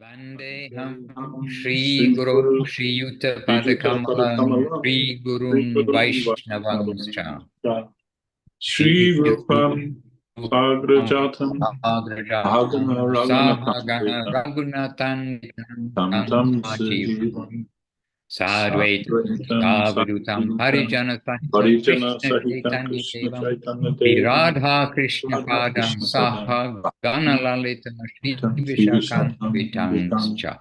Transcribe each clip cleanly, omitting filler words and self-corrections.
Vandeham Sri Guru Sri Yuta Padakamalam Sri Gurun Vaishnavamscha Sri Rupam Sagrajatam Bhagana Sahagana Raghunathan Raghunathan Tam Tam Sajivam Sadvaitam Sadvaitam Savidutam Savidutam Parijana Sahitam Parijana Krishna Sahitam Chaitanya Krishna Devam Chaitanya Devam Radha Krishna Radha Padam Krishna Padam Saha Ganalalita Sri Sri Vishakam Vishakam Vitam Vitanscha.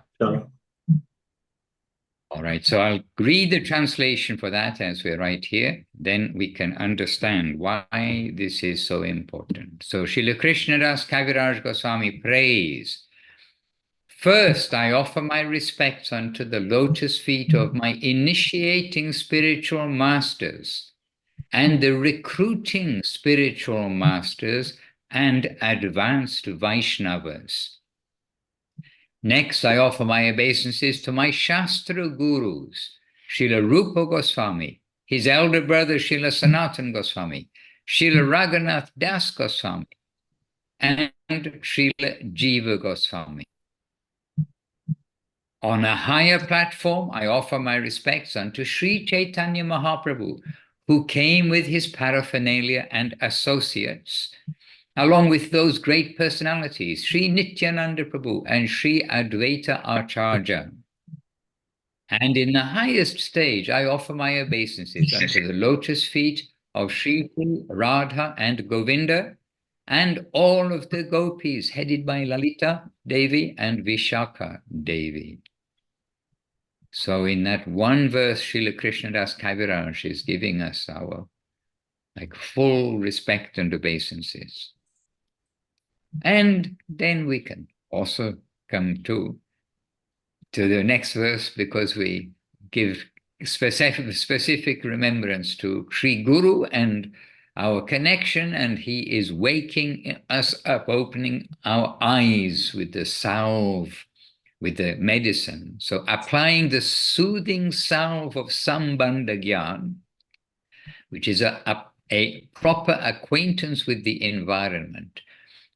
All right, so I'll read the translation for that as we're right here. Then we can understand why this is so important. So Srila Krishnadas Kaviraj Goswami prays, "First, I offer my respects unto the lotus feet of my initiating spiritual masters and the recruiting spiritual masters and advanced Vaishnavas. Next, I offer my obeisances to my Shastra Gurus, Srila Rupa Goswami, his elder brother Srila Sanatan Goswami, Srila Raghunath Das Goswami, and Srila Jiva Goswami. On a higher platform, I offer my respects unto Sri Chaitanya Mahaprabhu, who came with his paraphernalia and associates, along with those great personalities, Sri Nityananda Prabhu and Sri Advaita Acharya. And in the highest stage, I offer my obeisances unto the lotus feet of Sri Radha and Govinda, and all of the gopis headed by Lalita Devi and Vishakha Devi." So in that one verse, Srila Krishnadas Kaviraj is giving us our full respect and obeisances. And then we can also come to the next verse, because we give specific remembrance to Sri Guru and our connection, and he is waking us up, opening our eyes with the salve, with the medicine. So applying the soothing salve of Sambandha Gyan, which is a proper acquaintance with the environment.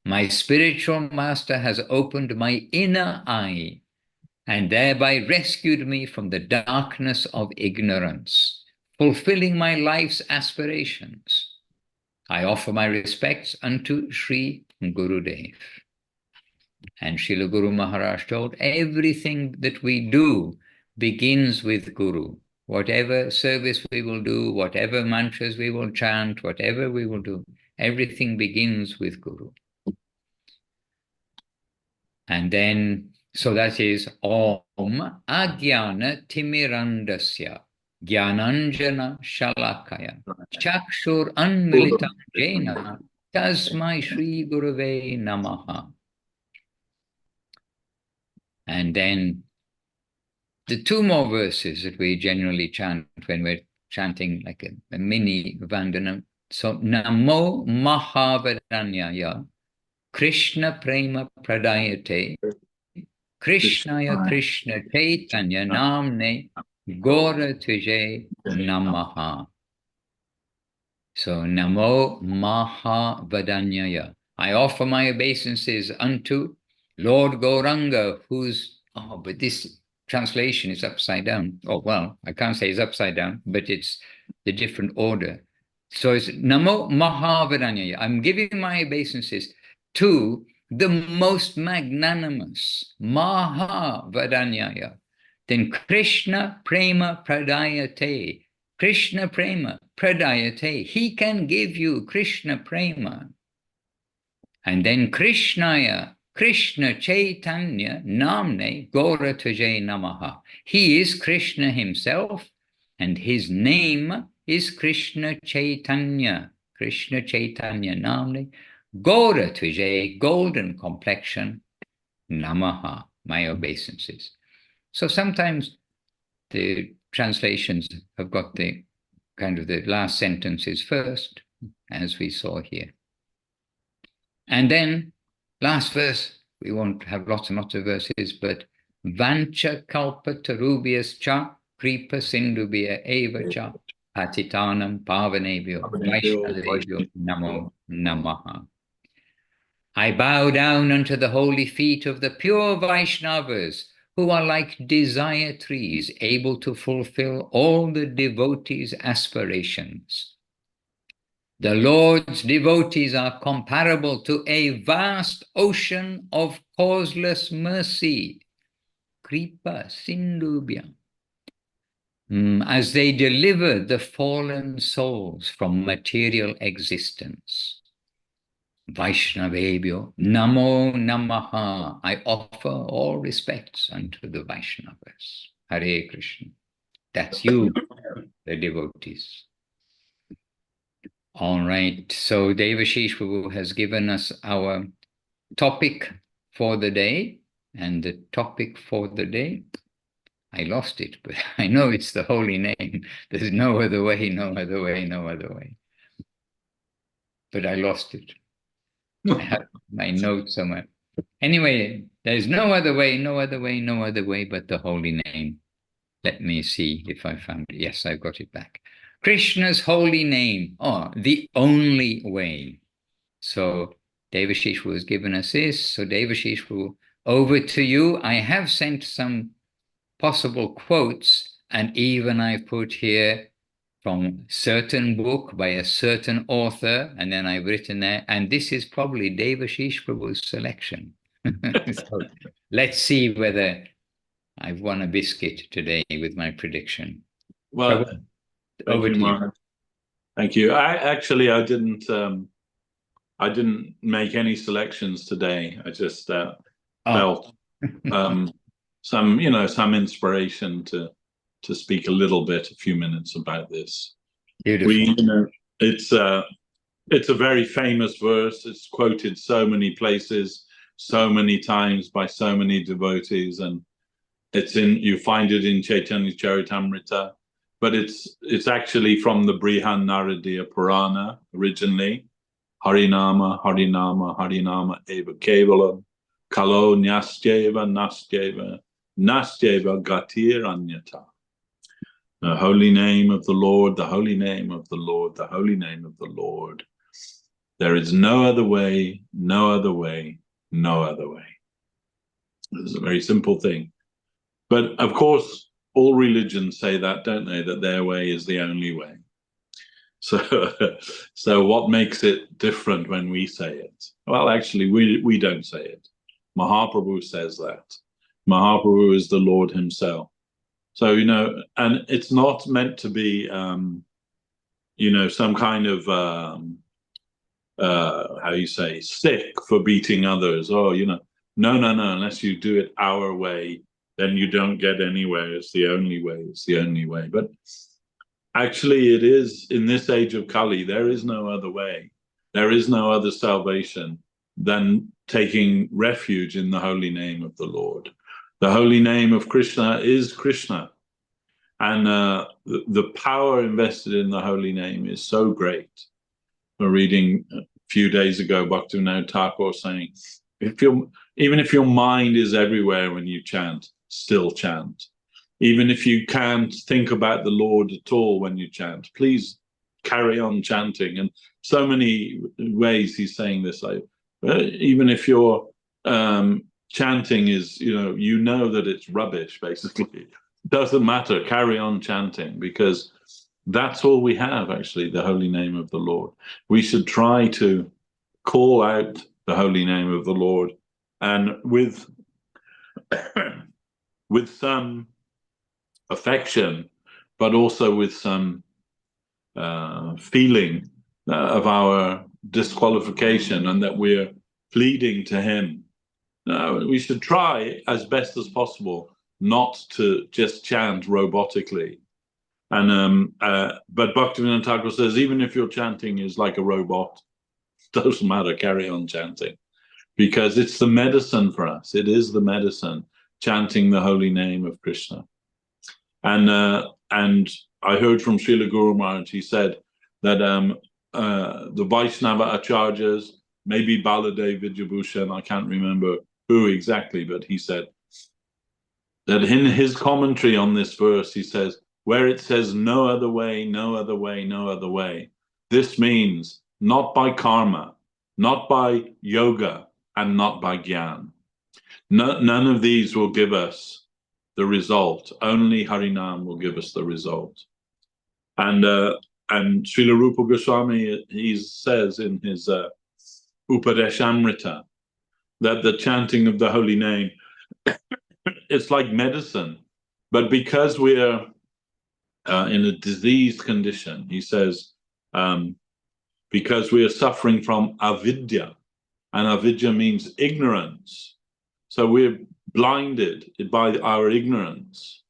My spiritual master has opened my inner eye and thereby rescued me from the darkness of ignorance, fulfilling my life's aspirations. I offer my respects unto Sri Gurudev. And Srila Guru Maharaj told, everything that we do begins with Guru. Whatever service we will do, whatever mantras we will chant, whatever we will do, everything begins with Guru. And then, so that is Om Agyana Timirandasya Gyananjana Shalakaya Chakshur Anmilitam Jena Tasmai Shri Gurave Namaha. And then the two more verses that we generally chant when we're chanting like a mini Vandanam. So Namo Mahavadanyaya Krishna Prema Pradayate Krishnaya Krishna Chaitanya Namne Gora Tvije Namaha. So Namo Mahavadanyaya. I offer my obeisances unto Lord Gauranga, who's, but this translation is upside down. Oh, well, I can't say it's upside down, but it's the different order. So it's Namo Mahavadanyaya. I'm giving my obeisances to the most magnanimous, Mahavadanyaya. Then Krishna Prema Pradayate. Krishna Prema Pradayate. He can give you Krishna Prema. And then Krishnaya, Krishna Chaitanya Namne Gora Tvaje Namaha. He is Krishna himself, and his name is Krishna Chaitanya. Krishna Chaitanya Namne Gora Tvaje, golden complexion, Namaha, my obeisances. So sometimes the translations have got the kind of the last sentences first, as we saw here. And then, last verse, we won't have lots and lots of verses, but Vancha kalpa tarubyas cha kripa sindubhya eva cha patitanam pavanebhyo vaishnavebhyo namo namaha. I bow down unto the holy feet of the pure Vaishnavas, who are like desire trees, able to fulfill all the devotees' aspirations. The Lord's devotees are comparable to a vast ocean of causeless mercy, Kripa Sindhubhyam, as they deliver the fallen souls from material existence. Vaishnavebhyo Namo Namaha. I offer all respects unto the Vaishnavas. Hare Krishna. That's you, the devotees. All right. So Devashish Prabhu has given us our topic for the day. And the topic for the day, I lost it, but I know it's the holy name. There's no other way, no other way, no other way. But I lost it. I have my notes somewhere. Anyway, there's no other way, no other way, no other way but the holy name. Let me see if I found it. Yes, I've got it back. Krishna's holy name, the only way. So Devashish has given us this. So Devashish, over to you. I have sent some possible quotes, and even I put here from certain book by a certain author, and then I've written there, and this is probably Devashish Prabhu's selection. So let's see whether I've won a biscuit today with my prediction. Well, thank you, Maharaj. Thank you. I didn't make any selections today. I just felt some inspiration to speak a little bit, a few minutes about this. Beautiful. It's a very famous verse. It's quoted so many places, so many times by so many devotees, and you find it in Chaitanya Charitamrita, but it's actually from the Brihan Naradiya Purana originally. Harinama, Harinama, Harinama eva kevalam, kalo nyastyeva, nastyeva, nastyeva gatir anyata. The holy name of the Lord, the holy name of the Lord, the holy name of the Lord. There is no other way, no other way, no other way. This is a very simple thing. But of course, all religions say that, don't they? That their way is the only way. So what makes it different when we say it? Well, actually, we don't say it. Mahaprabhu says that. Mahaprabhu is the Lord himself. So, and it's not meant to be, some kind of, stick for beating others. No, unless you do it our way, then you don't get anywhere. It's the only way. It's the only way. But actually, it is, in this age of Kali, there is no other way. There is no other salvation than taking refuge in the holy name of the Lord. The holy name of Krishna is Krishna. And the power invested in the holy name is so great. We're reading a few days ago, Bhaktivinoda Thakur saying, even if your mind is everywhere when you chant, still chant. Even if you can't think about the Lord at all when you chant, please carry on chanting. And so many ways he's saying this, like, even if your chanting is, that it's rubbish, basically. It doesn't matter, carry on chanting, because that's all we have, actually, the holy name of the Lord. We should try to call out the holy name of the Lord, and with some affection, but also with some feeling of our disqualification, and that we're pleading to him. We should try as best as possible not to just chant robotically. And but Bhaktivinoda Thakur says, even if your chanting is like a robot, doesn't matter, carry on chanting, because it's the medicine for us. It is the medicine, chanting the holy name of Krishna. And I heard from Srila Guru Maharaj, he said that the Vaishnava Acharyas, maybe Baladev Vidyabhushan, I can't remember who exactly, but he said that in his commentary on this verse, he says, where it says no other way, no other way, no other way, this means not by karma, not by yoga, and not by Gyan. None of these will give us the result. Only Harinam will give us the result. And Srila Rupa Goswami, he says in his Upadeshamrita that the chanting of the holy name, it's like medicine. But because we're in a diseased condition, he says, because we are suffering from avidya, and avidya means ignorance. So we're blinded by our ignorance.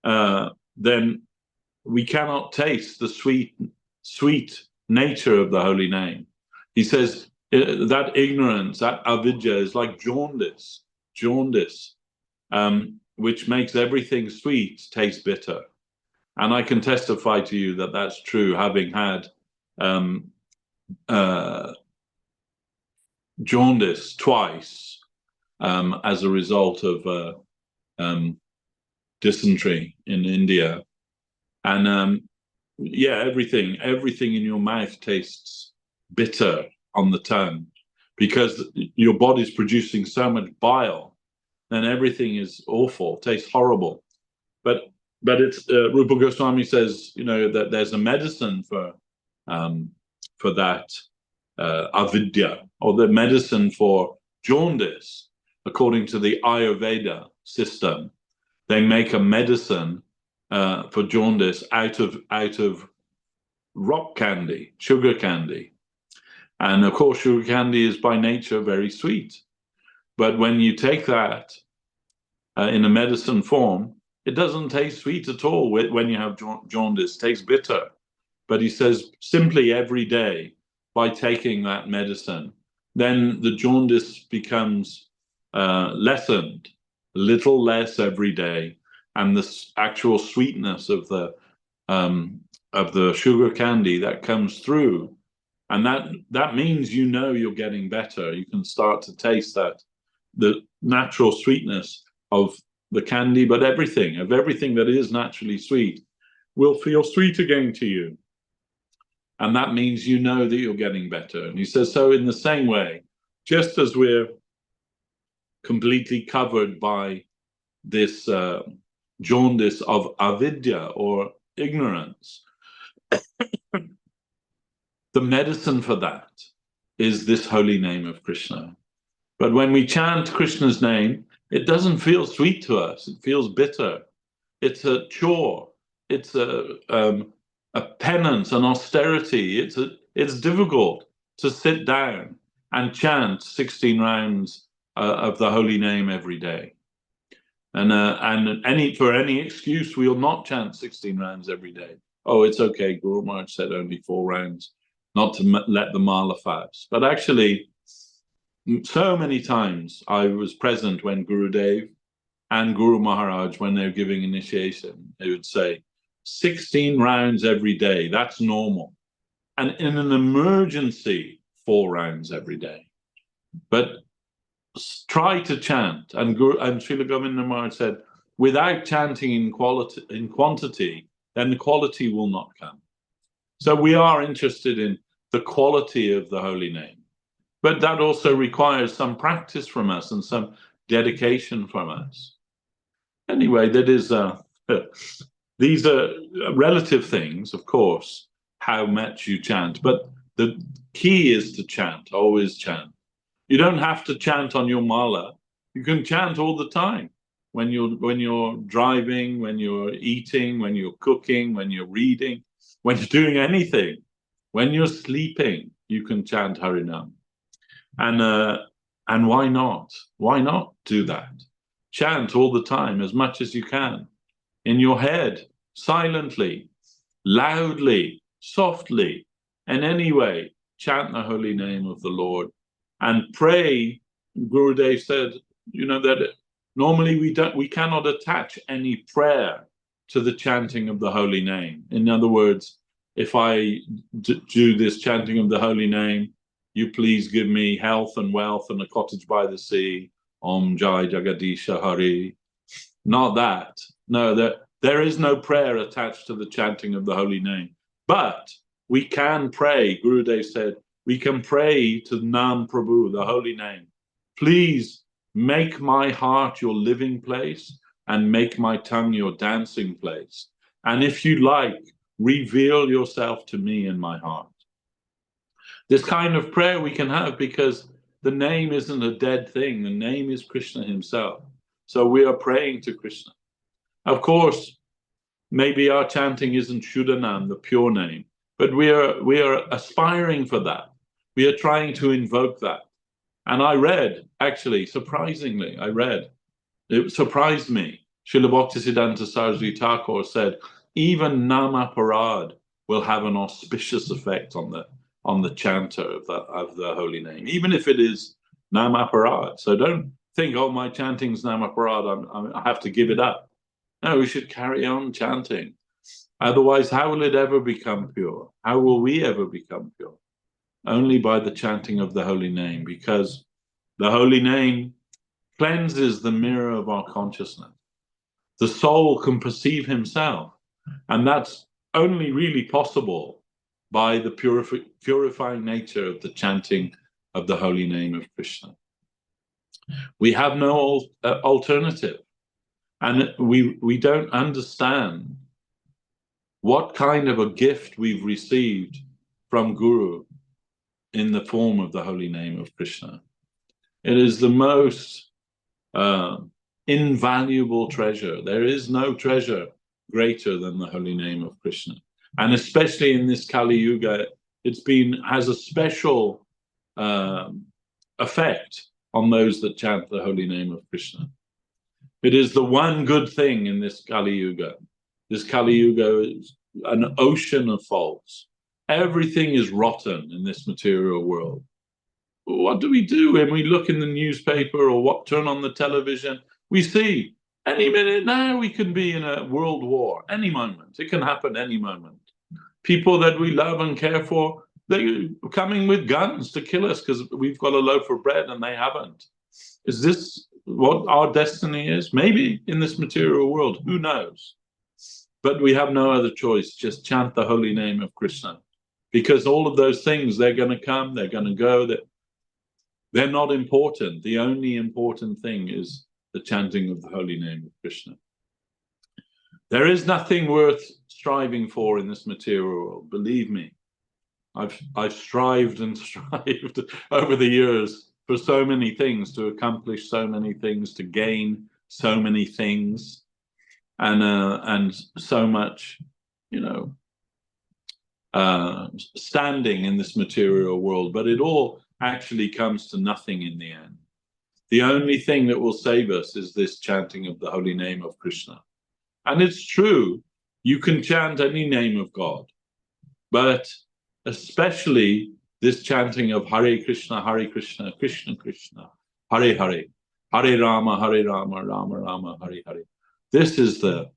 Then we cannot taste the sweet nature of the holy name. He says that ignorance, that avidya, is like jaundice, which makes everything sweet taste bitter. And I can testify to you that that's true, having had jaundice twice as a result of dysentery in India. And everything in your mouth tastes bitter on the tongue because your body's producing so much bile, and everything is awful, tastes horrible. But it's Rupa Goswami says, that there's a medicine for that avidya, or the medicine for jaundice. According to the Ayurveda system, they make a medicine for jaundice out of rock candy, sugar candy. And of course, sugar candy is by nature very sweet. But when you take that in a medicine form, it doesn't taste sweet at all when you have jaundice. It tastes bitter. But he says simply every day, by taking that medicine, then the jaundice becomes lessened, a little less every day, and the actual sweetness of the sugar candy that comes through, and that means you're getting better. You can start to taste that, the natural sweetness of the candy, but everything that is naturally sweet will feel sweet again to you. And that means that you're getting better. And he says, so in the same way, just as we're completely covered by this jaundice of avidya, or ignorance, the medicine for that is this holy name of Krishna. But when we chant Krishna's name, it doesn't feel sweet to us. It feels bitter. It's a chore. It's a penance, an austerity. It's difficult to sit down and chant 16 rounds of the holy name every day. And for any excuse, we'll not chant 16 rounds every day. Oh, it's okay. Guru Maharaj said only 4 rounds, not to let the mala fast. But actually, so many times I was present when Gurudev and Guru Maharaj, when they were giving initiation, they would say 16 rounds every day. That's normal. And in an emergency, 4 rounds every day. But try to chant. And Srila Govinda Maharaj said, without chanting in quantity, then the quality will not come. So we are interested in the quality of the holy name. But that also requires some practice from us and some dedication from us. Anyway, that is these are relative things, of course, how much you chant. But the key is to chant, always chant. You don't have to chant on your mala. You can chant all the time. When you're driving, when you're eating, when you're cooking, when you're reading, when you're doing anything, when you're sleeping, you can chant Harinam. And why not? Why not do that? Chant all the time, as much as you can, in your head, silently, loudly, softly, in any way. Chant the holy name of the Lord and pray. Gurudev said, that normally we cannot attach any prayer to the chanting of the holy name. In other words, if I do this chanting of the holy name, you please give me health and wealth and a cottage by the sea. Om Jai Jagadisha Hari. Not that. No, there is no prayer attached to the chanting of the holy name. But we can pray, Gurudev said, we can pray to Nam Prabhu, the holy name. Please make my heart your living place and make my tongue your dancing place. And if you like, reveal yourself to me in my heart. This kind of prayer we can have because the name isn't a dead thing. The name is Krishna himself. So we are praying to Krishna. Of course, maybe our chanting isn't Shuddhanam, the pure name, but we are aspiring for that. We are trying to invoke that. And I read, actually, surprisingly, it surprised me. Srila Bhaktisiddhanta Saraswati Thakur said, even Namaparad will have an auspicious effect on the chanter of the holy name, even if it is Namaparad. So don't think, oh, my chanting's Namaparad, I have to give it up. No, we should carry on chanting. Otherwise, how will it ever become pure? How will we ever become pure? Only by the chanting of the holy name, because the holy name cleanses the mirror of our consciousness. The soul can perceive himself, and that's only really possible by the purifying nature of the chanting of the holy name of Krishna. We have no alternative, and we don't understand what kind of a gift we've received from Guru in the form of the holy name of Krishna. It is the most invaluable treasure. There is no treasure greater than the holy name of Krishna. And especially in this Kali Yuga, has a special effect on those that chant the holy name of Krishna. It is the one good thing in this Kali Yuga. This Kali Yuga is an ocean of faults. Everything is rotten in this material world. What do we do when we look in the newspaper or turn on the television? We see any minute now we can be in a world war, any moment. It can happen any moment. People that we love and care for, they're coming with guns to kill us because we've got a loaf of bread and they haven't. Is this what our destiny is? Maybe in this material world, who knows? But we have no other choice. Just chant the holy name of Krishna. Because all of those things, they're going to come, they're going to go, they're not important. The only important thing is the chanting of the holy name of Krishna. There is nothing worth striving for in this material world, believe me. I've strived and strived over the years for so many things, to accomplish so many things, to gain so many things, and so much, standing in this material world, but it all actually comes to nothing in the end. The only thing that will save us is this chanting of the holy name of Krishna. And it's true, you can chant any name of God, but especially this chanting of Hare Krishna, Krishna Krishna, Hare Hare, Hare Rama, Rama Rama, Hare Hare. This is the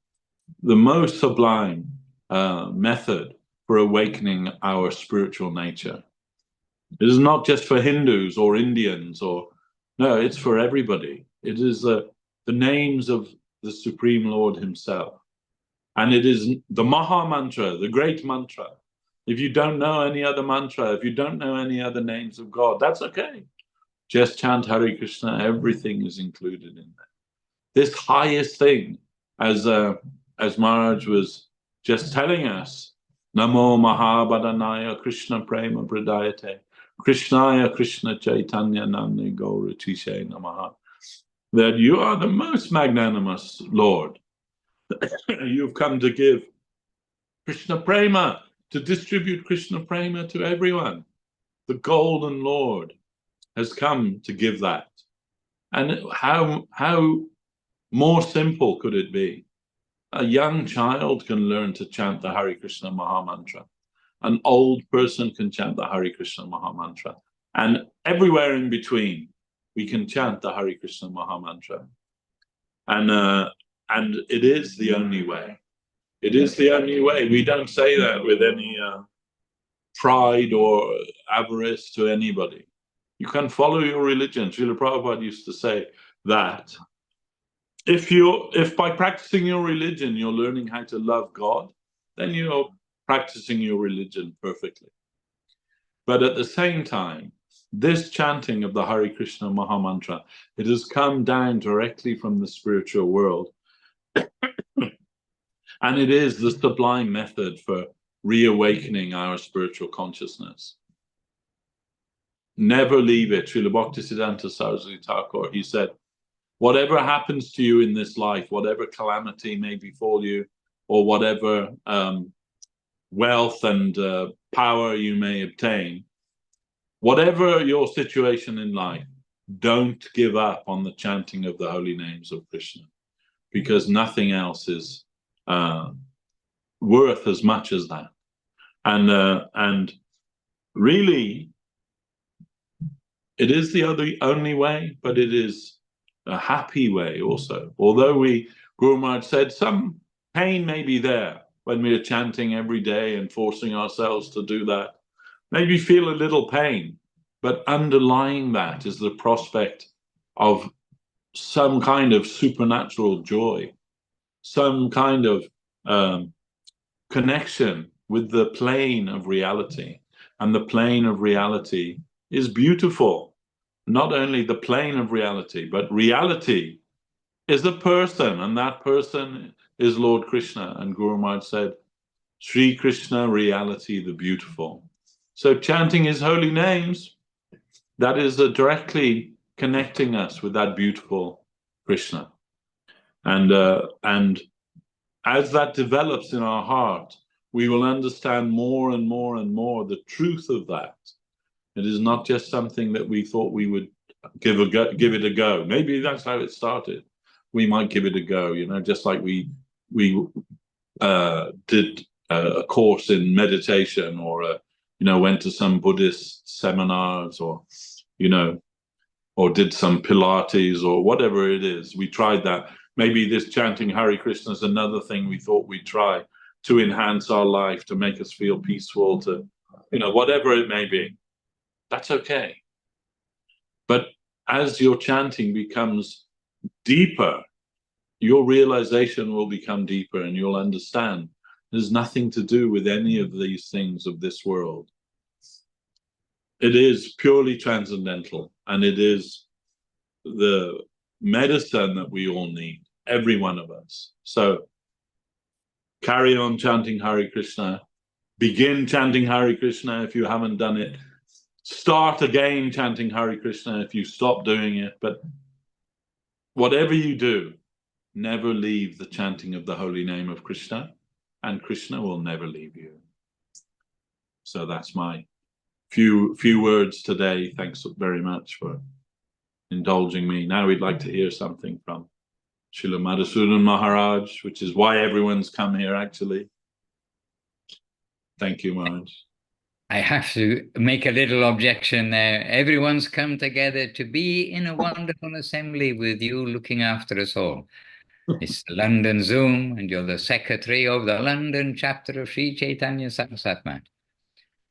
most sublime method for awakening our spiritual nature. It is not just for Hindus or Indians, no, it's for everybody. It is the names of the Supreme Lord himself. And it is the Maha Mantra, the great mantra. If you don't know any other mantra, if you don't know any other names of God, that's okay. Just chant Hare Krishna, everything is included in that. This highest thing, as Maharaj was just telling us, Namo Mahabhadanaya Krishna Prema Pradayate, Krishnaya Krishna Chaitanya Namne Gaura Tishe Namaha, that you are the most magnanimous Lord. You've come to give Krishna Prema, to distribute Krishna Prema to everyone. The Golden Lord has come to give that. And how more simple could it be? A young child can learn to chant the Hare Krishna Maha Mantra. An old person can chant the Hare Krishna Maha Mantra. And everywhere in between, we can chant the Hare Krishna Maha Mantra. And it is the only way. It is the only way. We don't say that with any pride or avarice to anybody. You can follow your religion. Srila Prabhupada used to say that if by practicing your religion you're learning how to love God, then you're practicing your religion perfectly. But at the same time, this chanting of the Hare Krishna Mahamantra, it has come down directly from the spiritual world. And it is the sublime method for reawakening our spiritual consciousness. Never leave it. Srila Bhaktisiddhanta Saraswati Thakur, he said, whatever happens to you in this life, whatever calamity may befall you, or whatever wealth and power you may obtain, whatever your situation in life, don't give up on the chanting of the holy names of Krishna, because nothing else is worth as much as that. And really, it is the only way, but it is a happy way also. Although Guru Maharaj said some pain may be there when we are chanting every day and forcing ourselves to do that. Maybe feel a little pain, but underlying that is the prospect of some kind of supernatural joy, some kind of connection with the plane of reality. And the plane of reality is beautiful. Not only the plane of reality, but reality is a person, and that person is Lord Krishna. And Guru Maharaj said, Sri Krishna, reality, the beautiful. So chanting his holy names, that is directly connecting us with that beautiful Krishna. And as that develops in our heart, we will understand more and more and more the truth of that. It is not just something that we thought we would give it a go. Maybe that's how it started. We might give it a go, just like we did a course in meditation, or went to some Buddhist seminars, or did some Pilates, or whatever it is. We tried that. Maybe this chanting Hare Krishna is another thing we thought we'd try to enhance our life, to make us feel peaceful, to whatever it may be. That's okay. But as your chanting becomes deeper, your realization will become deeper, and you'll understand there's nothing to do with any of these things of this world. It is purely transcendental, and it is the medicine that we all need, every one of us. So carry on chanting Hare Krishna. Begin chanting Hare Krishna if you haven't done it. Start again chanting Hare Krishna if you stop doing it. But whatever you do, never leave the chanting of the holy name of Krishna, and Krishna will never leave you. So that's my few words today. Thanks very much for indulging me. Now we'd like to hear something from Srila Madhusudan Maharaj, which is why everyone's come here, actually. Thank you, Maharaj. I have to make a little objection there. Everyone's come together to be in a wonderful assembly with you looking after us all. It's the London Zoom, and you're the secretary of the London chapter of Sri Chaitanya Saraswat Math.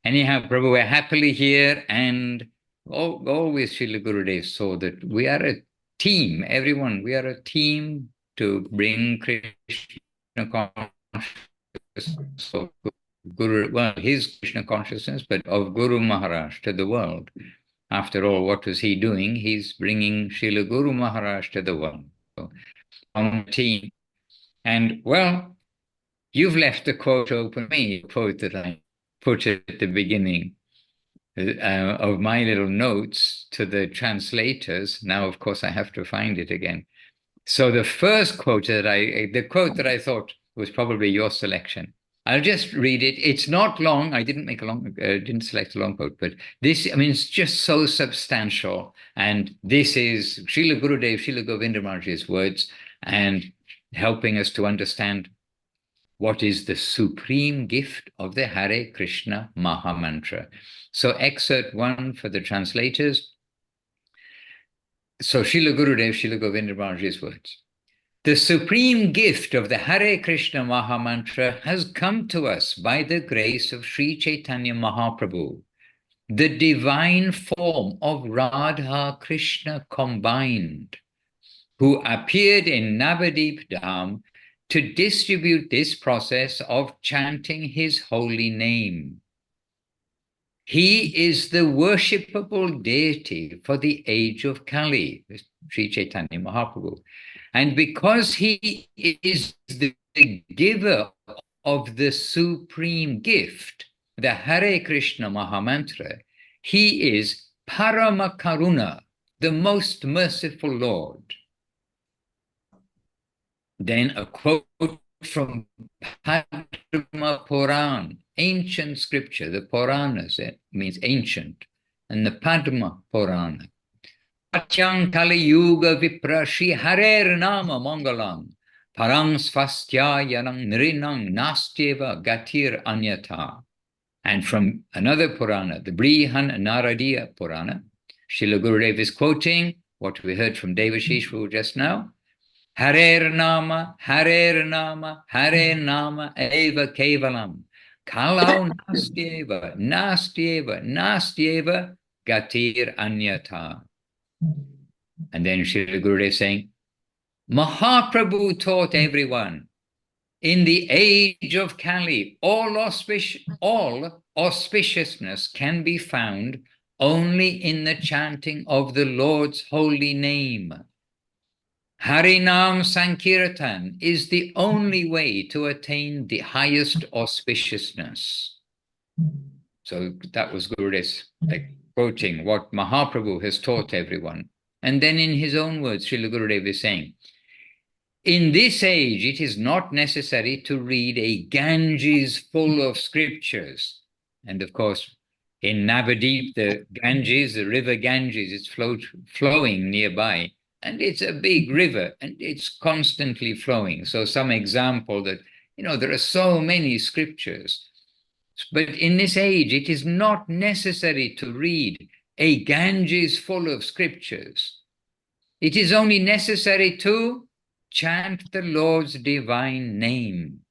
Anyhow, Prabhu, we're happily here, and always Srila Gurudev saw that we are a team, everyone, we are a team to bring Krishna consciousness, his Krishna consciousness, but of Guru Maharaj to the world. After all, what was he doing? He's bringing Srila Guru Maharaj to the world. So, on the team. And, well, you've left the quote open for me, the quote that I put at the beginning of my little notes to the translators. Now, of course, I have to find it again. So the first quote that I thought was probably your selection. I'll just read it. It's not long. I didn't select a long quote, but this, it's just so substantial. And this is Srila Gurudev, Srila Govinda Maharaj's words, and helping us to understand what is the supreme gift of the Hare Krishna Mahamantra. So excerpt 1 for the translators. So Srila Gurudev, Srila Govinda Maharaj's words. The supreme gift of the Hare Krishna Mahamantra has come to us by the grace of Sri Chaitanya Mahaprabhu, the divine form of Radha Krishna combined, who appeared in Navadip Dham to distribute this process of chanting his holy name. He is the worshipable deity for the age of Kali, Sri Chaitanya Mahaprabhu. And because he is the giver of the supreme gift, the Hare Krishna Mahamantra, he is Parama Karuna, the most merciful Lord. Then a quote from Padma Puran, ancient scripture, the Puranas, it means ancient, and the Padma Purana. Satyam Kali Yuga Vipra Shri Harer Nama Mangalam Parang Svastyayanam Nrinam Nastyeva Gatir Anyata. And from another Purana, the Brihan Naradiya Purana, Srila Gurudev is quoting what we heard from Devashis just now. Harer Nama, Harer Nama, Hare Nama Eva Kevalam. Kalau Nastyeva, Nastyeva, Nastyeva Gatir Anyata. And then Srila Gurudev is saying, Mahaprabhu taught everyone, in the age of Kali, all auspiciousness can be found only in the chanting of the Lord's holy name. Harinam Sankirtan is the only way to attain the highest auspiciousness. So that was Gurudev's quoting what Mahaprabhu has taught everyone. And then in his own words, Srila Gurudev is saying, in this age, it is not necessary to read a Ganges full of scriptures. And of course, in Navadip, the Ganges, the river Ganges, it's flowing nearby. And it's a big river, and it's constantly flowing. So some example that, there are so many scriptures. But in this age, it is not necessary to read a Ganges full of scriptures. It is only necessary to chant the Lord's divine name.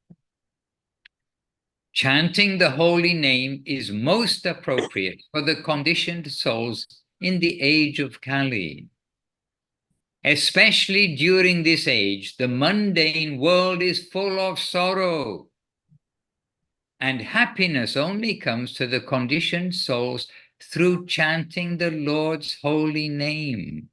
Chanting the holy name is most appropriate for the conditioned souls in the age of Kali. Especially during this age, the mundane world is full of sorrow, and happiness only comes to the conditioned souls through chanting the Lord's holy name.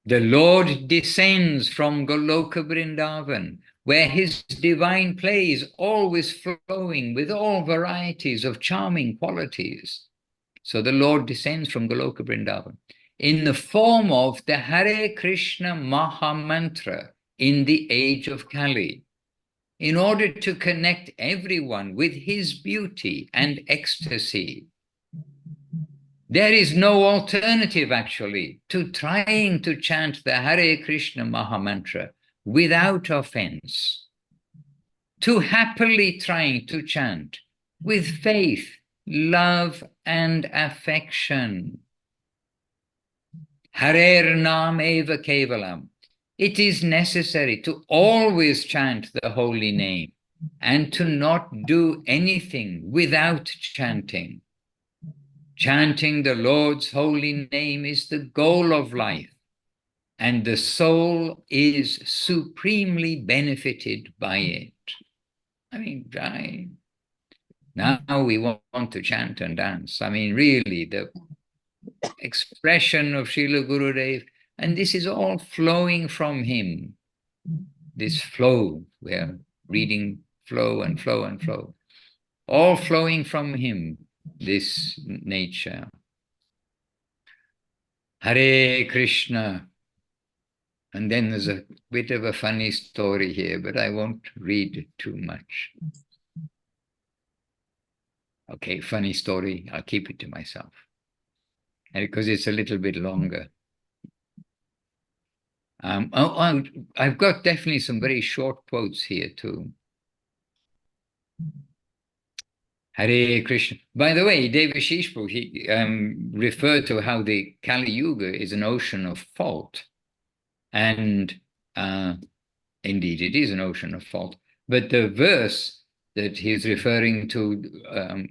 The Lord descends from Goloka Vrindavan, where his divine play is always flowing with all varieties of charming qualities. So the Lord descends from Goloka Vrindavan in the form of the Hare Krishna Mahamantra in the age of Kali, in order to connect everyone with his beauty and ecstasy. There is no alternative, actually, to trying to chant the Hare Krishna Mahamantra without offense, to happily trying to chant with faith, love, and affection. Harer Nam Eva Kevalam. It is necessary to always chant the holy name and to not do anything without chanting. Chanting the Lord's holy name is the goal of life, and the soul is supremely benefited by it. Now we want to chant and dance. Really, the expression of Srila Gurudev, and this is all flowing from him. This flow, we are reading flow and flow and flow, all flowing from him, this nature. Hare Krishna. And then there's a bit of a funny story here, but I won't read too much. Okay, funny story, I'll keep it to myself, because it's a little bit longer. I've got definitely some very short quotes here too. Hare Krishna. By the way, Devashis, he referred to how the Kali Yuga is an ocean of fault. And indeed, it is an ocean of fault. But the verse that he's referring to,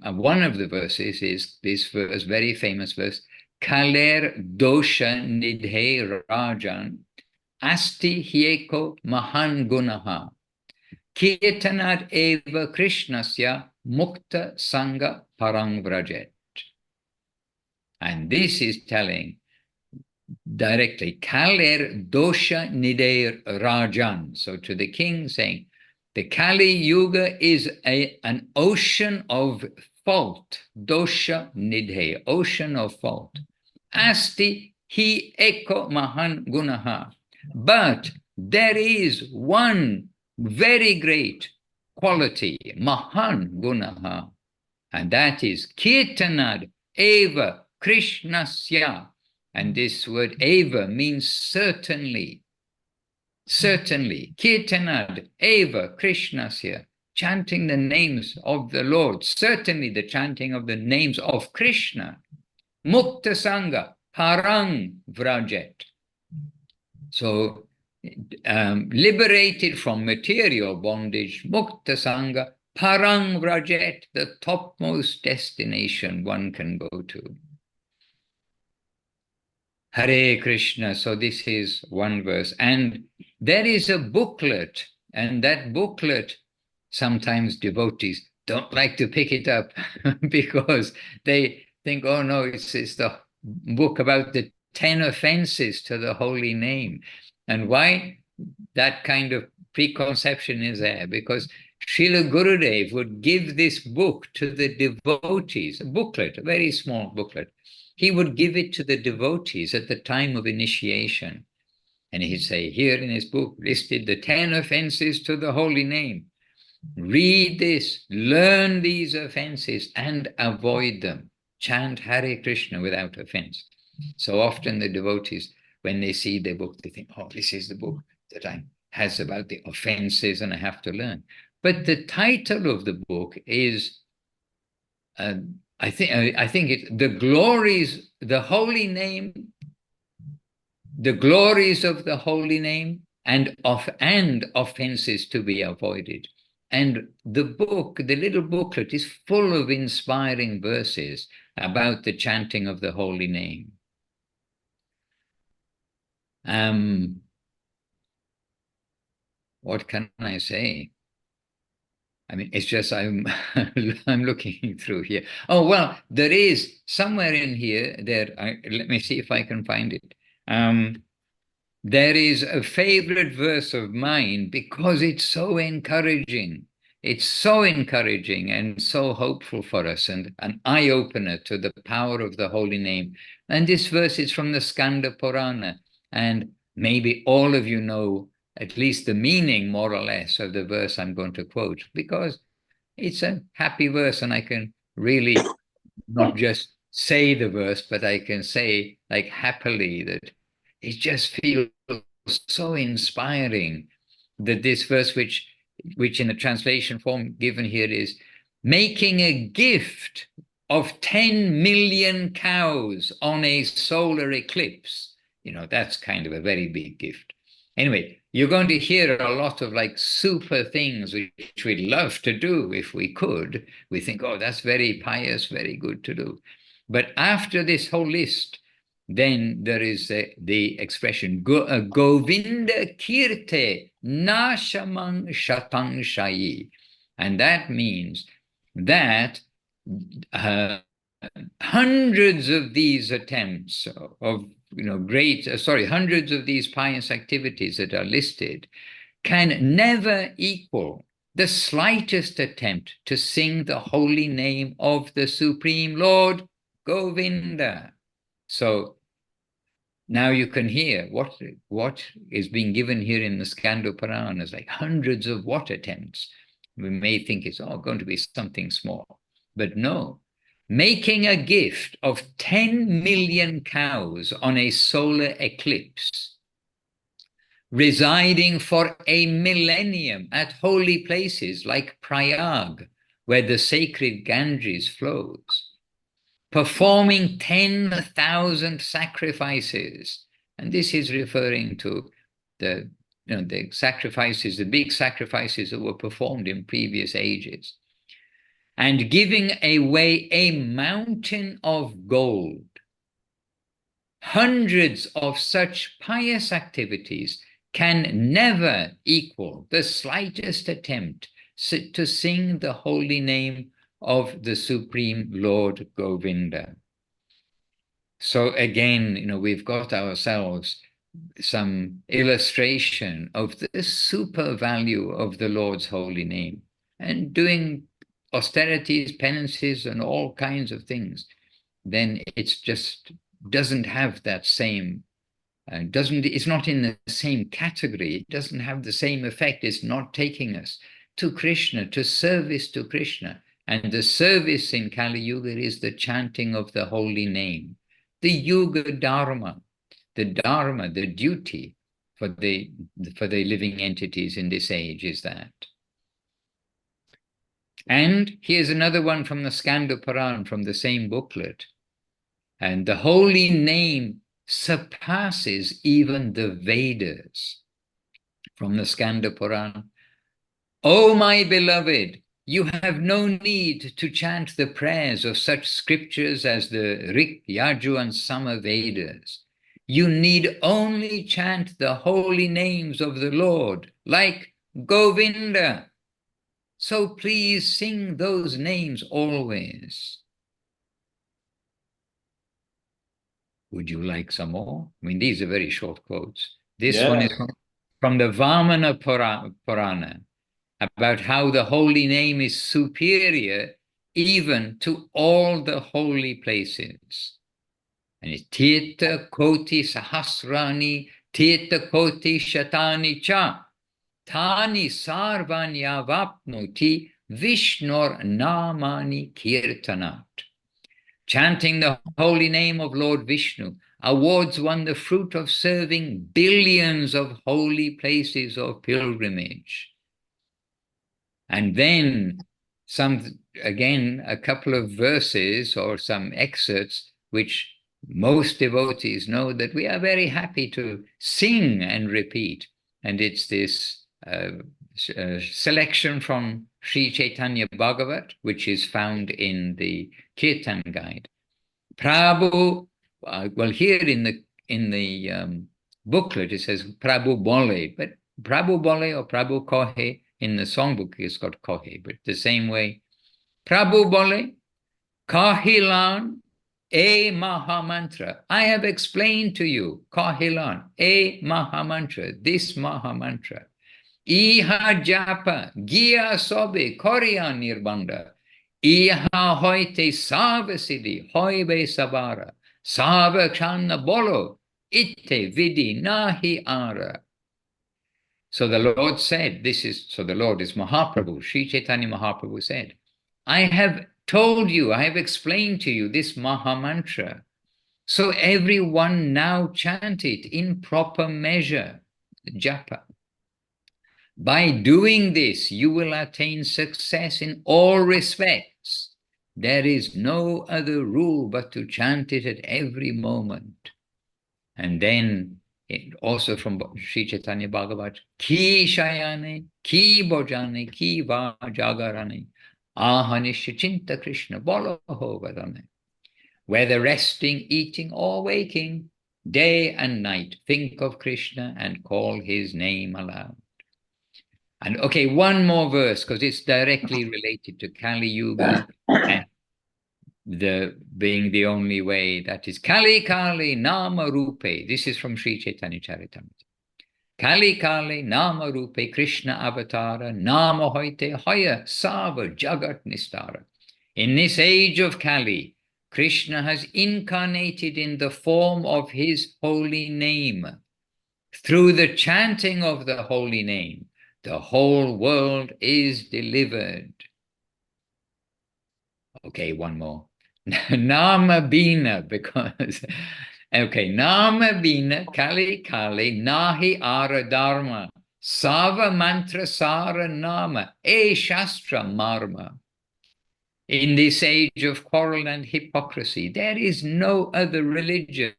one of the verses is this verse, very famous verse, Kaler dosha nidhe rajan asti hyeko mahan gunaha kirtanad eva krishnasya mukta sangha parang vrajet. And this is telling directly, Kalir dosha nider rajan. So to the king saying, the Kali Yuga is an ocean of fault. Dosha nidhe, ocean of fault. Asti hi eko mahan gunaha. But there is one very great quality, mahan gunaha, and that is kirtanad eva krishnasya. And this word eva means certainly. Certainly. Kirtanad eva krishnasya. Chanting the names of the Lord. Certainly the chanting of the names of Krishna. Mukta sangha parang vrajet. So liberated from material bondage, mukta sangha parang vrajet, the topmost destination one can go to. Hare Krishna. So this is one verse. And there is a booklet, and that booklet, sometimes devotees don't like to pick it up because they think, oh no, it's the book about the 10 offenses to the holy name. And why that kind of preconception is there? Because Srila Gurudev would give this book to the devotees, a booklet, a very small booklet. He would give it to the devotees at the time of initiation. And he'd say, here in his book listed the 10 offenses to the holy name. Read this, learn these offenses and avoid them. Chant Hare Krishna without offense. So often the devotees, when they see the book, they think, oh, this is the book that has about the offenses and I have to learn. But the title of the book is, I think it's the glories, the holy name, the glories of the holy name and offenses to be avoided. And the book, the little booklet, is full of inspiring verses about the chanting of the holy name. What can I say? I mean, it's just I'm looking through here. Oh, well, there is somewhere in here, let me see if I can find it. There is a favorite verse of mine because it's so encouraging. It's so encouraging and so hopeful for us and an eye-opener to the power of the holy name. And this verse is from the Skanda Purana. And maybe all of you know at least the meaning, more or less, of the verse I'm going to quote, because it's a happy verse and I can really not just say the verse, but I can say like happily that it just feels so inspiring that this verse, which in the translation form given here is making a gift of 10 million cows on a solar eclipse. You know, that's kind of a very big gift. Anyway, you're going to hear a lot of like super things which we'd love to do if we could. We think, oh, that's very pious, very good to do. But after this whole list, then there is the expression Govinda Kirte Nashamang Shatang Shayi. And that means that hundreds of these attempts of hundreds of these pious activities that are listed can never equal the slightest attempt to sing the holy name of the Supreme Lord, Govinda. So now you can hear what is being given here in the Skanda Purana is like hundreds of what attempts. We may think it's going to be something small, but no. Making a gift of 10 million cows on a solar eclipse, residing for a millennium at holy places like Prayag, where the sacred Ganges flows, performing 10,000 sacrifices. And this is referring to the sacrifices, the big sacrifices that were performed in previous ages. And giving away a mountain of gold. Hundreds of such pious activities can never equal the slightest attempt to sing the holy name of the Supreme Lord Govinda. So again, we've got ourselves some illustration of the super value of the Lord's holy name, and doing austerities, penances, and all kinds of things, then it's just doesn't have that same, it's not in the same category. It doesn't have the same effect. It's not taking us to Krishna, to service to Krishna. And the service in Kali Yuga is the chanting of the holy name, the Yuga Dharma, the duty for the living entities in this age is that. And here's another one from the Skanda Puran, from the same booklet. And the holy name surpasses even the Vedas. From the Skanda Puran, "O my beloved, you have no need to chant the prayers of such scriptures as the Rik, Yaju, and Sama Vedas. You need only chant the holy names of the Lord, like Govinda. So please sing those names always." Would you like some more? I mean, these are very short quotes. This one is from the Vamana Purana, about how the holy name is superior even to all the holy places. And it's Tirtha Koti Sahasrani, Tirtha Koti Shatani Cha, Tani Sarvanya Vapnoti Vishnor Namani Kirtanat. Chanting the holy name of Lord Vishnu awards one the fruit of serving billions of holy places of pilgrimage. And then a couple of verses or some excerpts which most devotees know that we are very happy to sing and repeat. And it's this selection from Sri Chaitanya Bhagavat, which is found in the Kirtan Guide. Prabhu, well, here in the booklet it says Prabhu Bole, but Prabhu Bole or Prabhu Kohe in the songbook is got Kohe, but the same way. Prabhu Bole, Kahilan, a Mahamantra. I have explained to you, Kahilan, a Mahamantra, this Mahamantra. Iha japa, gia sobe, korya nirbanda. Iha hoite savasidi, hoibe sabara. Sava channa bolo, itte vidi nahi ara. So the Lord said, the Lord is Mahaprabhu. Sri Chaitanya Mahaprabhu said, I have told you, I have explained to you this Mahamantra. So everyone now chant it in proper measure, japa. By doing this, you will attain success in all respects. There is no other rule but to chant it at every moment. And then, also from Sri Chaitanya Bhagavat, Ki Shayane, Ki Bojane, Ki Vajagarane, Ahanisha Chinta Krishna, Bolo Vadane. Whether resting, eating, or waking, day and night, think of Krishna and call his name aloud. And okay, one more verse, because it's directly related to Kali Yuga and being the only way. That is Kali Kali Nama Rupe. This is from Sri Chaitanya Charitamrita. Kali Kali Nama Rupe Krishna Avatara Nama Hoite Hoya Sava Jagat Nistara. In this age of Kali, Krishna has incarnated in the form of his holy name. Through the chanting of the holy name, the whole world is delivered. Okay, one more. Nama Bina, because, okay, Nama Bina, Kali Kali, Nahi Ara Dharma, Sava Mantra Sara Nama, E Shastra Marma. In this age of quarrel and hypocrisy, there is no other religion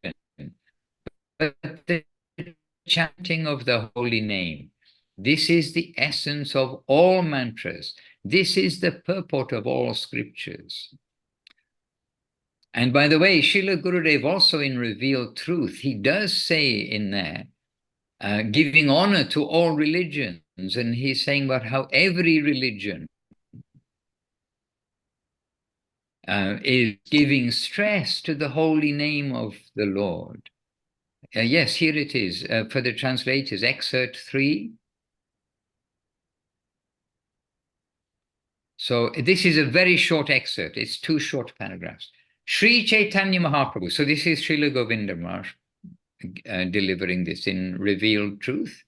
but the chanting of the holy name. This is the essence of all mantras. This is the purport of all scriptures. And by the way, Srila Gurudev also in Revealed Truth, he does say in there, giving honor to all religions. and he's saying about how every religion is giving stress to the holy name of the Lord. Yes, here it is for the translators, excerpt 3. So this is a very short excerpt. It's 2 short paragraphs. Sri Chaitanya Mahaprabhu. So this is Srila Govinda Maharaj delivering this in revealed truth.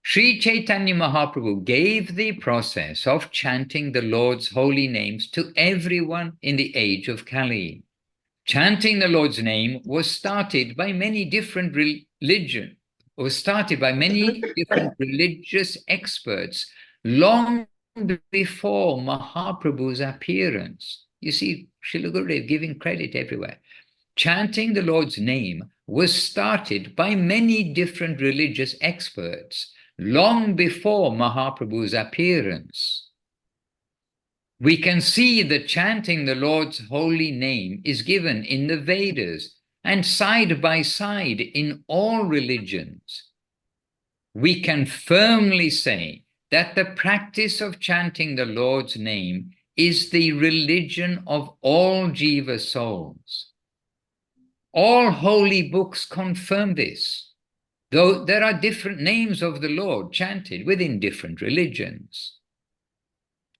Sri Chaitanya Mahaprabhu gave the process of chanting the Lord's holy names to everyone in the age of Kali. Chanting the Lord's name was started by many different religious experts long before Mahaprabhu's appearance. You see, Srila Gurudev giving credit everywhere. Chanting the Lord's name was started by many different religious experts long before Mahaprabhu's appearance. We can see that chanting the Lord's holy name is given in the Vedas and side by side in all religions. We can firmly say that the practice of chanting the Lord's name is the religion of all jiva souls. All holy books confirm this, though there are different names of the Lord chanted within different religions.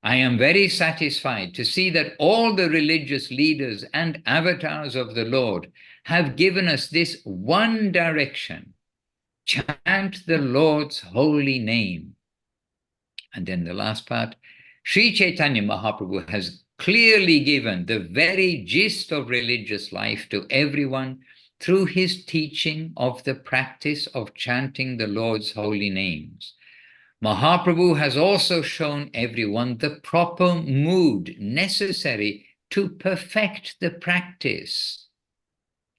I am very satisfied to see that all the religious leaders and avatars of the Lord have given us this one direction: chant the Lord's holy name. And then the last part, Sri Chaitanya Mahaprabhu has clearly given the very gist of religious life to everyone through his teaching of the practice of chanting the Lord's holy names. Mahaprabhu has also shown everyone the proper mood necessary to perfect the practice.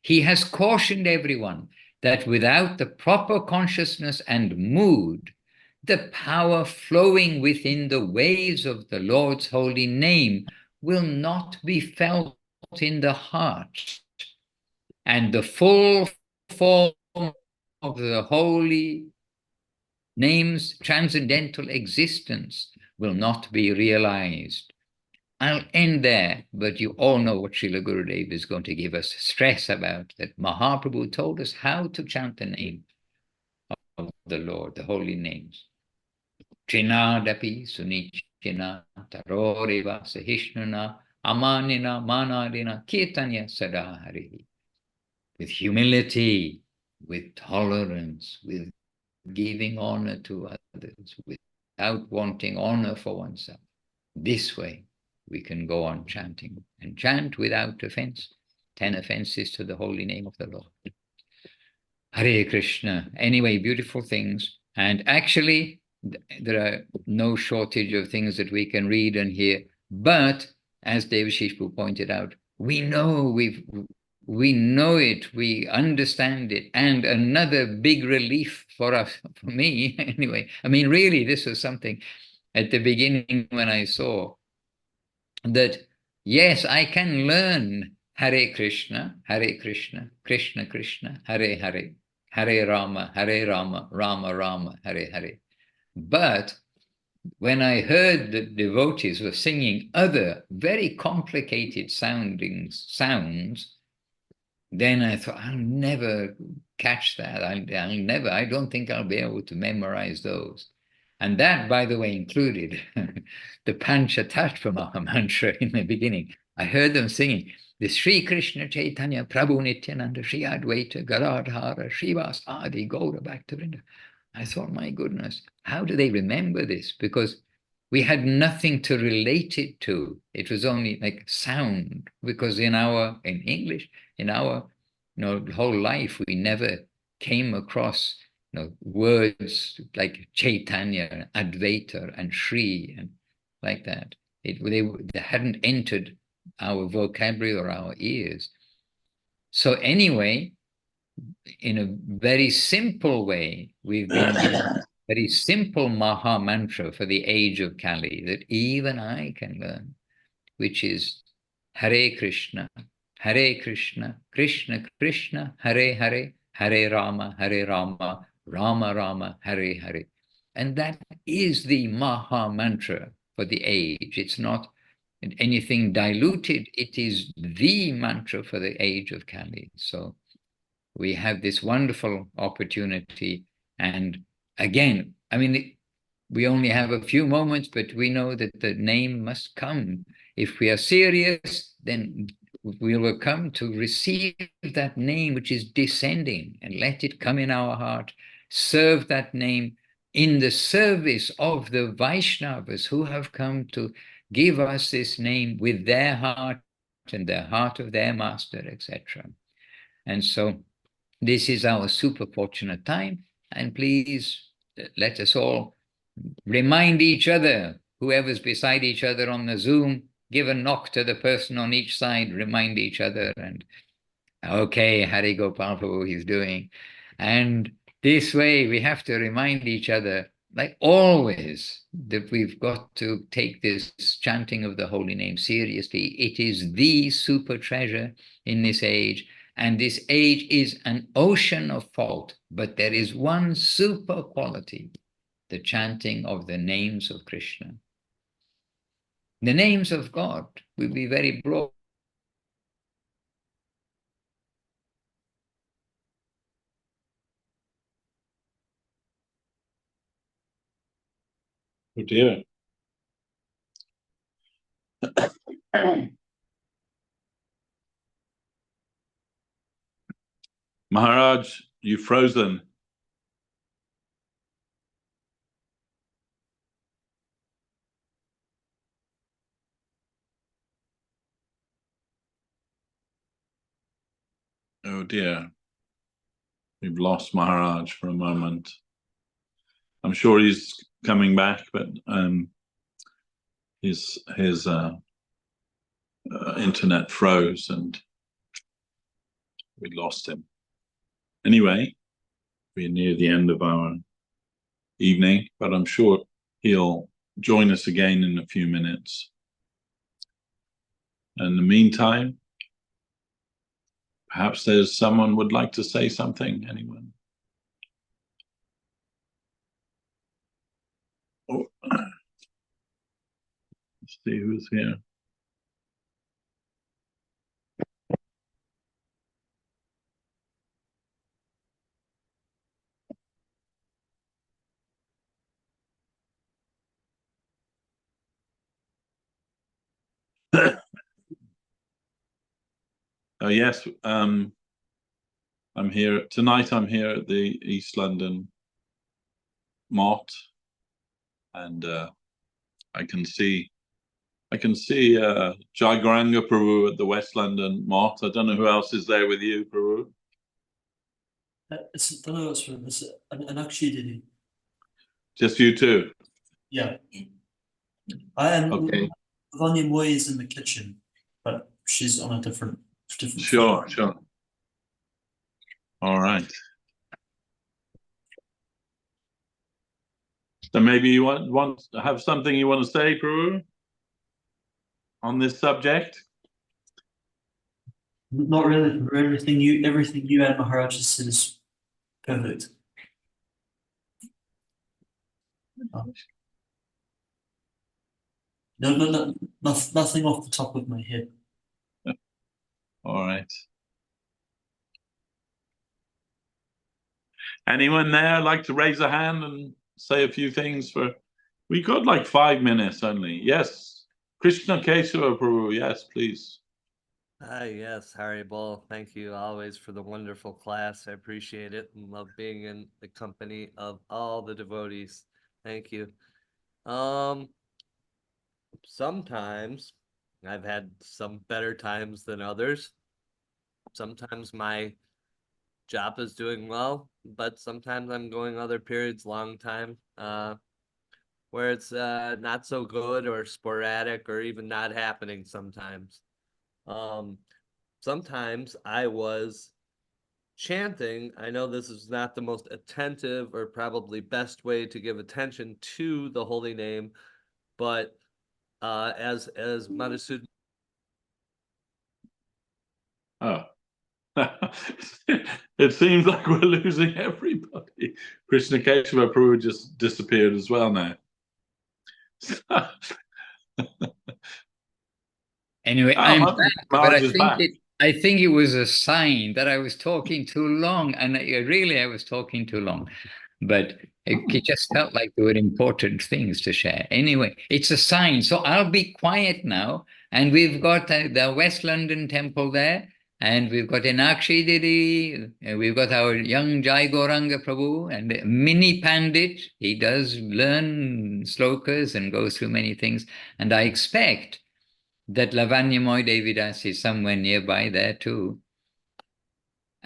He has cautioned everyone that without the proper consciousness and mood, the power flowing within the waves of the Lord's holy name will not be felt in the heart, and the full form of the holy name's transcendental existence will not be realized. I'll end there, but you all know what Srila Gurudev is going to give us stress about, that Mahaprabhu told us how to chant the name of the Lord, the holy names. Trinadapi sunichina taroreva sahishnuna amanina manadina kirtanya sadahari. With humility, with tolerance, with giving honor to others, without wanting honor for oneself. This way we can go on chanting and chant without offense. 10 offenses to the holy name of the Lord. Hare Krishna. Anyway, beautiful things. And actually, there are no shortage of things that we can read and hear. But as Devashis pointed out, we know it, we understand it. And another big relief for us, for me anyway. I mean, really, this was something at the beginning when I saw that, yes, I can learn Hare Krishna, Krishna Krishna, Hare Hare, Hare Rama, Rama Rama, Hare Hare. But when I heard that devotees were singing other very complicated sounds, then I thought, I'll never catch that. I don't think I'll be able to memorize those. And that, by the way, included the Panchatattva Maha mantra in the beginning. I heard them singing the Sri Krishna Chaitanya Prabhu Nityananda Sri Advaita Garadhara Srivas Adi Gaura Bhaktivinoda. I thought, my goodness, how do they remember this? Because we had nothing to relate it to. It was only like sound, because in English, in our whole life, we never came across words like Chaitanya, Advaita, and Sri, and like that. They hadn't entered our vocabulary or our ears. So anyway, in a very simple way, we've been given a very simple Maha mantra for the age of Kali that even I can learn, which is Hare Krishna, Krishna Krishna, Hare Hare, Hare Rama, Rama Rama, Hare Hare. And that is the Maha Mantra for the age. It's not anything diluted. It is the mantra for the age of Kali. So we have this wonderful opportunity. And again, I mean, we only have a few moments, but we know that the name must come. If we are serious, then we will come to receive that name which is descending, and let it come in our heart. Serve that name in the service of the Vaishnavas who have come to give us this name with their heart and the heart of their master, etc. And so this is our super fortunate time. And please let us all remind each other, whoever's beside each other on the Zoom, give a knock to the person on each side, remind each other, and okay, Hari Gopal Prabhu, he's doing. And this way we have to remind each other, like always, that we've got to take this chanting of the holy name seriously. It is the super treasure in this age. And this age is an ocean of fault, but there is one super quality, the chanting of the names of Krishna. The names of God will be very broad. Oh dear. Maharaj, you've frozen. Oh dear. We've lost Maharaj for a moment. I'm sure he's coming back, but his internet froze and we lost him. Anyway, we're near the end of our evening, but I'm sure he'll join us again in a few minutes. In the meantime, perhaps there's someone would like to say something. Anyone? Oh, let's see who's here. Oh yes, I'm here tonight. I'm here at the East London Mott, and I can see Jagaranga Prabhu at the West London Mott. I don't know who else is there with you, Prabhu. It's an Akshidini. Just you two. Yeah. And Okay. Vanya Moy is in the kitchen, but she's on a different Sure. All right. So maybe you want to have something you want to say, Prabhu, on this subject? Not really. Everything you and Maharaj said is perfect. No, nothing off the top of my head. All right. Anyone there like to raise a hand and say a few things for? We got like 5 minutes only. Yes, Krishna Kesava Prabhu. Yes, please. Yes, Haribol. Thank you always for the wonderful class. I appreciate it and love being in the company of all the devotees. Thank you. Sometimes I've had some better times than others. Sometimes my job is doing well, but sometimes I'm going other periods, long time, where it's not so good or sporadic or even not happening sometimes. Sometimes I was chanting. I know this is not the most attentive or probably best way to give attention to the holy name, but as Madhusudan. Oh, It seems like we're losing everybody. Krishna Keshava Prabhu just disappeared as well now. Anyway, I'm back, but Maharaj is back. I think it was a sign that I was talking too long, and I was talking too long. But it just felt like there were important things to share. Anyway, it's a sign. So I'll be quiet now. And we've got the West London temple there. And we've got Enakshi Didi. We've got our young Jai Gauranga Prabhu and Mini Pandit. He does learn slokas and goes through many things. And I expect that Lavanyamoy Devidas is somewhere nearby there too.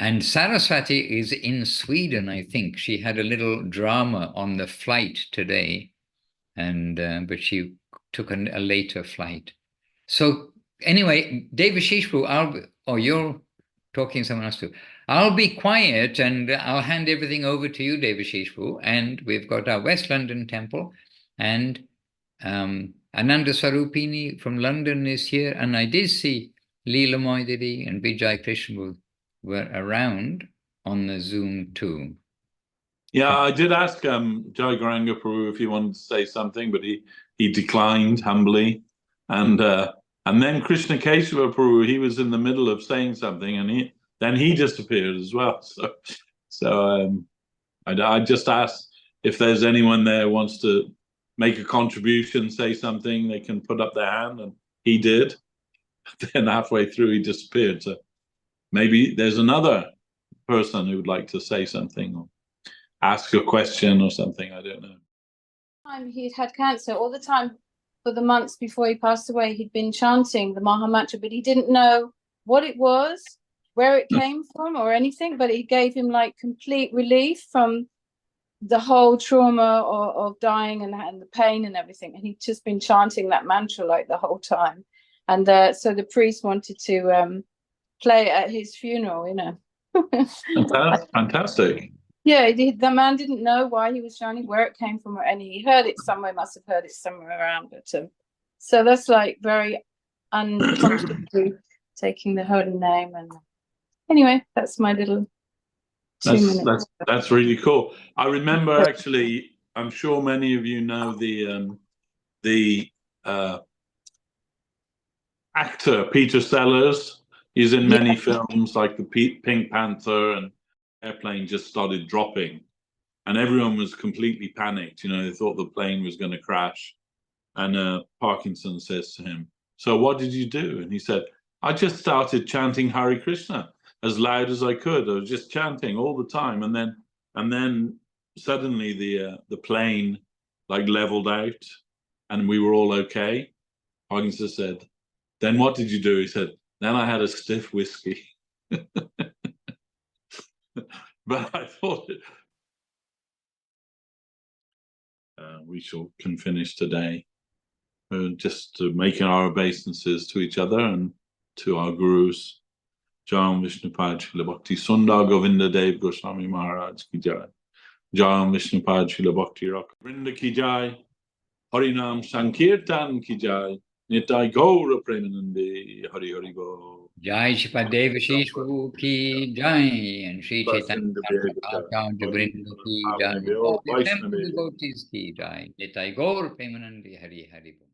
And Saraswati is in Sweden, I think. She had a little drama on the flight today, and but she took a later flight. So anyway, Devashish, you're talking someone else too. I'll be quiet and I'll hand everything over to you, Devashish. And we've got our West London temple, and Ananda Swarupini from London is here, and I did see Leela Moidiri and Vijay Krishna were around on the Zoom too. Yeah, I did ask Jai Gauranga Prabhu if he wanted to say something, but he declined humbly. And then Krishna Keshava Prabhu, he was in the middle of saying something, and then he disappeared as well. So I just asked if there's anyone there who wants to make a contribution, say something, they can put up their hand, and he did. Then halfway through, he disappeared. So maybe there's another person who would like to say something or ask a question or something. I don't know. He'd had cancer all the time for the months before he passed away. He'd been chanting the Maha Mantra, but he didn't know what it was, where it came from, or anything. But it gave him like complete relief from the whole trauma of dying and the pain and everything. And he'd just been chanting that mantra like the whole time. And so the priest wanted to play it at his funeral, you know. Fantastic. Yeah, the man didn't know why he was chanting, where it came from, or any. He heard it somewhere, must have heard it somewhere around. But so that's like very unconsciously taking the holy name. And anyway, that's my little 2 minutes. That's really cool. I remember actually. I'm sure many of you know the actor Peter Sellers. He's in many films like the Pink Panther, and airplane just started dropping, and everyone was completely panicked. You know, they thought the plane was going to crash. And Parkinson says to him, "So what did you do?" And he said, "I just started chanting Hare Krishna as loud as I could. I was just chanting all the time, and then suddenly the plane like leveled out, and we were all okay." Parkinson said, "Then what did you do?" He said, "Then I had a stiff whiskey." But I thought we can finish today just making our obeisances to each other and to our gurus. Jai Vishnupad Srila Bhakti Sundar Govinda Dev Goswami Maharaj ki jai. Jai Vishnupad Srila Bhakti Rak Vrinda ki jai. Harinam Sankirtan ki jai. Nitai Gaura Premanande Hari Hari Bo. Jai Shipad Devashish Prabhu ki jai, and Sri Chaitanya Saraswat Math ki jai. All the temple devotees ki jai. Nitai Gaur Premanande Hari Hari Bo.